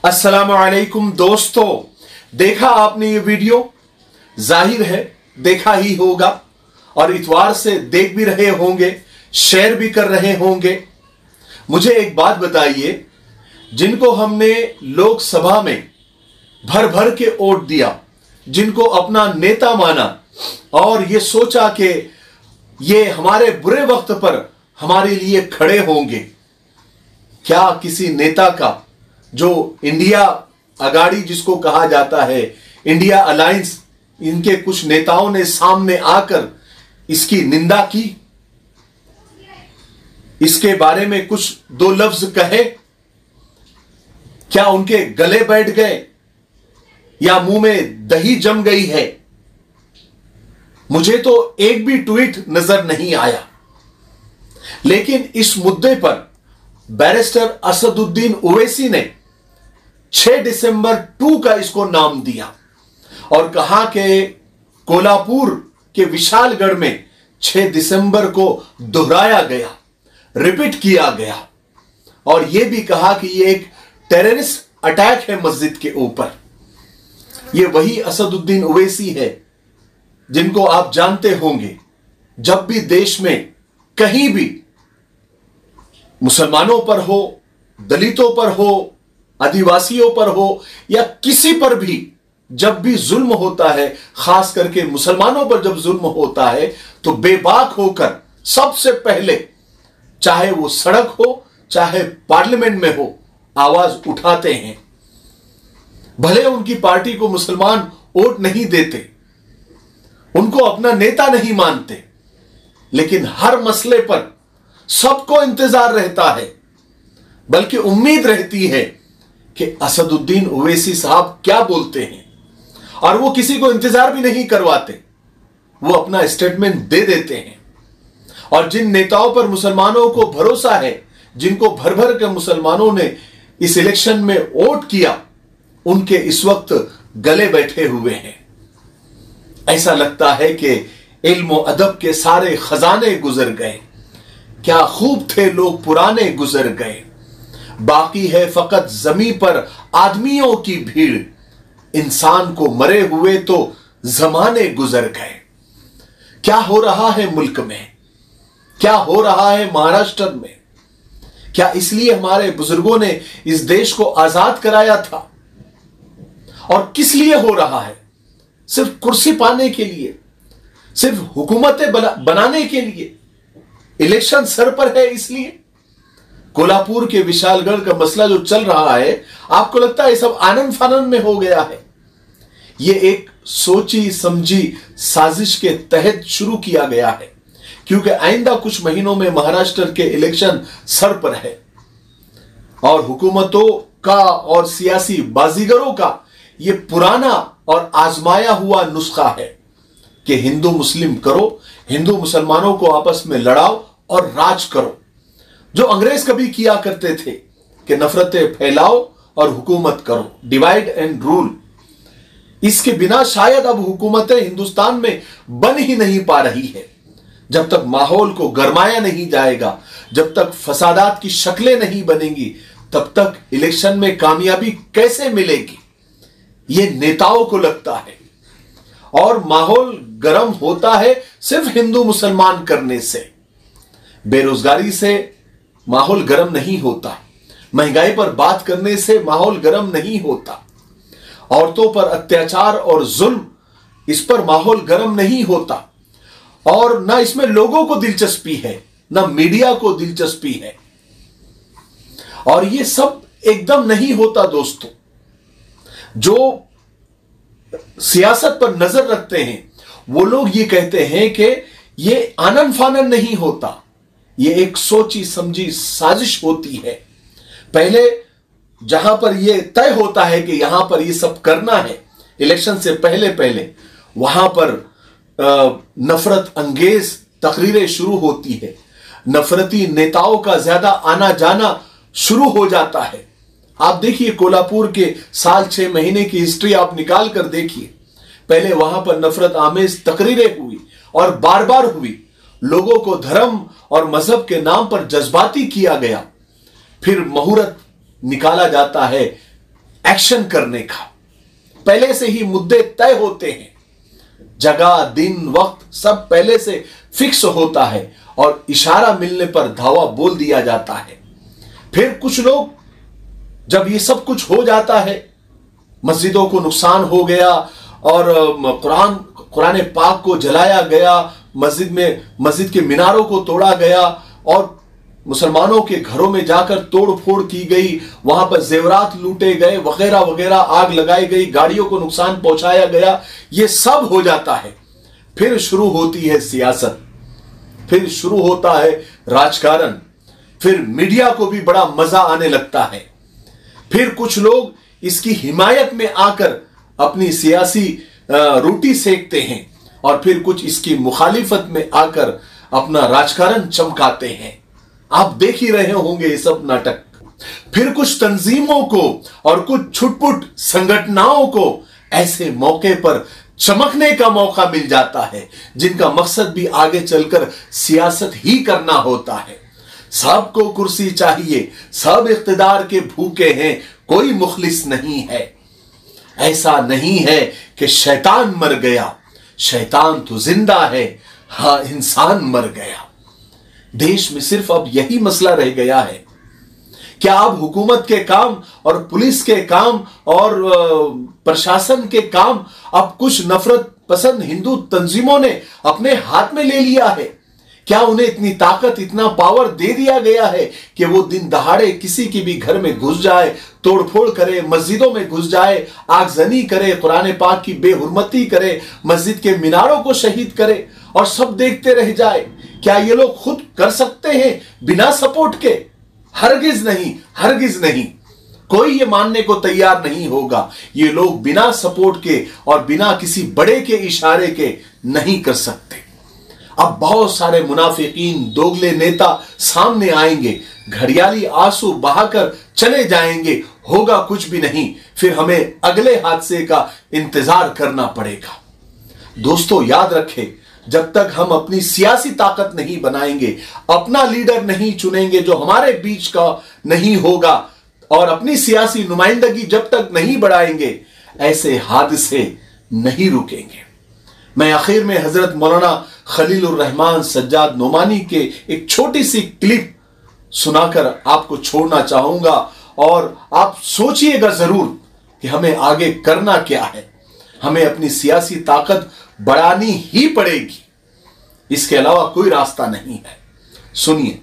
अस्सलामुअलैकुम दोस्तों, देखा आपने ये वीडियो? जाहिर है देखा ही होगा और इतवार से देख भी रहे होंगे, शेयर भी कर रहे होंगे। मुझे एक बात बताइए, जिनको हमने लोकसभा में भर भर के वोट दिया, जिनको अपना नेता माना और ये सोचा कि ये हमारे बुरे वक्त पर हमारे लिए खड़े होंगे, क्या किसी नेता का जो इंडिया अगाड़ी जिसको कहा जाता है, इंडिया अलायंस, इनके कुछ नेताओं ने सामने आकर इसकी निंदा की, इसके बारे में कुछ दो लफ्ज कहे? क्या उनके गले बैठ गए या मुंह में दही जम गई है? मुझे तो एक भी ट्वीट नजर नहीं आया। लेकिन इस मुद्दे पर बैरिस्टर असदुद्दीन ओवैसी ने 6 दिसंबर 2 का इसको नाम दिया और कहा कि कोल्हापुर के विशालगढ़ में 6 दिसंबर को दोहराया गया, रिपीट किया गया और यह भी कहा कि यह एक टेररिस्ट अटैक है मस्जिद के ऊपर। यह वही असदुद्दीन ओवैसी है जिनको आप जानते होंगे, जब भी देश में कहीं भी मुसलमानों पर हो, दलितों पर हो, आदिवासियों पर हो या किसी पर भी जब भी जुल्म होता है, खास करके मुसलमानों पर जब जुल्म होता है, तो बेबाक होकर सबसे पहले, चाहे वो सड़क हो चाहे पार्लियामेंट में हो, आवाज उठाते हैं। भले उनकी पार्टी को मुसलमान वोट नहीं देते, उनको अपना नेता नहीं मानते, लेकिन हर मसले पर सबको इंतजार रहता है, बल्कि उम्मीद रहती है कि असदुद्दीन ओवैसी साहब क्या बोलते हैं, और वो किसी को इंतजार भी नहीं करवाते, वो अपना स्टेटमेंट दे देते हैं। और जिन नेताओं पर मुसलमानों को भरोसा है, जिनको भर भर के मुसलमानों ने इस इलेक्शन में वोट किया, उनके इस वक्त गले बैठे हुए हैं। ऐसा लगता है कि इल्म और अदब के सारे खजाने गुजर गए, क्या खूब थे लोग पुराने गुजर गए, बाकी है फकत जमीन पर आदमियों की भीड़, इंसान को मरे हुए तो जमाने गुजर गए। क्या हो रहा है मुल्क में, क्या हो रहा है महाराष्ट्र में? क्या इसलिए हमारे बुजुर्गों ने इस देश को आजाद कराया था? और किस लिए हो रहा है? सिर्फ कुर्सी पाने के लिए, सिर्फ हुकूमतें बनाने के लिए, इलेक्शन सर पर है इसलिए? कोल्हापुर के विशालगढ़ का मसला जो चल रहा है, आपको लगता है ये सब आनंद फानंद में हो गया है? ये एक सोची समझी साजिश के तहत शुरू किया गया है, क्योंकि आइंदा कुछ महीनों में महाराष्ट्र के इलेक्शन सर पर है और हुकूमतों का और सियासी बाजीगरों का ये पुराना और आजमाया हुआ नुस्खा है कि हिंदू मुस्लिम करो, हिंदू मुसलमानों को आपस में लड़ाओ और राज करो, जो अंग्रेज कभी किया करते थे कि नफरतें फैलाओ और हुकूमत करो, डिवाइड एंड रूल। इसके बिना शायद अब हुकूमतें हिंदुस्तान में बन ही नहीं पा रही है। जब तक माहौल को गरमाया नहीं जाएगा, जब तक फसादात की शक्लें नहीं बनेंगी, तब तक इलेक्शन में कामयाबी कैसे मिलेगी, ये नेताओं को लगता है। और माहौल गर्म होता है सिर्फ हिंदू मुसलमान करने से, बेरोजगारी से माहौल गर्म नहीं होता, महंगाई पर बात करने से माहौल गर्म नहीं होता, औरतों पर अत्याचार और जुल्म, इस पर माहौल गर्म नहीं होता, और ना इसमें लोगों को दिलचस्पी है, ना मीडिया को दिलचस्पी है। और ये सब एकदम नहीं होता दोस्तों। जो सियासत पर नजर रखते हैं वो लोग ये कहते हैं कि ये आनंद फानंद नहीं होता, ये एक सोची समझी साजिश होती है। पहले जहां पर यह तय होता है कि यहां पर ये सब करना है, इलेक्शन से पहले पहले वहां पर नफरत अंगेज तकरीरें शुरू होती है, नफरती नेताओं का ज्यादा आना जाना शुरू हो जाता है। आप देखिए कोल्हापुर के साल 6 महीने की हिस्ट्री आप निकाल कर देखिए, पहले वहां पर नफरत आमेज तकरीरें हुई और बार बार हुई, लोगों को धर्म और मजहब के नाम पर जज्बाती किया गया, फिर मुहूर्त निकाला जाता है एक्शन करने का। पहले से ही मुद्दे तय होते हैं, जगह दिन वक्त सब पहले से फिक्स होता है और इशारा मिलने पर धावा बोल दिया जाता है। फिर कुछ लोग जब ये सब कुछ हो जाता है, मस्जिदों को नुकसान हो गया और कुरान पाक को जलाया गया, मस्जिद के मीनारों को तोड़ा गया और मुसलमानों के घरों में जाकर तोड़ फोड़ की गई, वहां पर जेवरात लूटे गए वगैरह वगैरह, आग लगाई गई, गाड़ियों को नुकसान पहुंचाया गया, ये सब हो जाता है। फिर शुरू होती है सियासत, फिर शुरू होता है राजकारण, फिर मीडिया को भी बड़ा मजा आने लगता है। फिर कुछ लोग इसकी हिमायत में आकर अपनी सियासी रोटी सेकते हैं और फिर कुछ इसकी मुखालिफत में आकर अपना राजकारण चमकाते हैं। आप देख ही रहे होंगे ये सब नाटक। फिर कुछ तंजीमों को और कुछ छुटपुट संगठनों को ऐसे मौके पर चमकने का मौका मिल जाता है जिनका मकसद भी आगे चलकर सियासत ही करना होता है। सबको कुर्सी चाहिए, सब इख्तिदार के भूखे हैं, कोई मुखलिस नहीं है। ऐसा नहीं है कि शैतान मर गया, शैतान तो जिंदा है, हां इंसान मर गया। देश में सिर्फ अब यही मसला रह गया है। क्या अब हुकूमत के काम और पुलिस के काम और प्रशासन के काम अब कुछ नफरत पसंद हिंदू तंजीमों ने अपने हाथ में ले लिया है? क्या उन्हें इतनी ताकत, इतना पावर दे दिया गया है कि वो दिन दहाड़े किसी के भी घर में घुस जाए, तोड़फोड़ करे, मस्जिदों में घुस जाए, आगजनी करे, कुरान पाक की बेहुरमती करे, मस्जिद के मीनारों को शहीद करे और सब देखते रह जाए? क्या ये लोग खुद कर सकते हैं बिना सपोर्ट के? हरगिज नहीं, हरगिज नहीं। कोई ये मानने को तैयार नहीं होगा ये लोग बिना सपोर्ट के और बिना किसी बड़े के इशारे के नहीं कर सकते। अब बहुत सारे मुनाफिकीन, दोगले नेता सामने आएंगे, घड़ियाली आंसू बहाकर चले जाएंगे, होगा कुछ भी नहीं, फिर हमें अगले हादसे का इंतजार करना पड़ेगा। दोस्तों याद रखें, जब तक हम अपनी सियासी ताकत नहीं बनाएंगे, अपना लीडर नहीं चुनेंगे जो हमारे बीच का नहीं होगा और अपनी सियासी नुमाइंदगी जब तक नहीं बढ़ाएंगे, ऐसे हादसे नहीं रुकेंगे। मैं आखिर में हजरत मौलाना खलीलुर रहमान सज्जाद नोमानी के एक छोटी सी क्लिप सुनाकर आपको छोड़ना चाहूंगा और आप सोचिएगा जरूर कि हमें आगे करना क्या है। हमें अपनी सियासी ताकत बढ़ानी ही पड़ेगी, इसके अलावा कोई रास्ता नहीं है। सुनिए।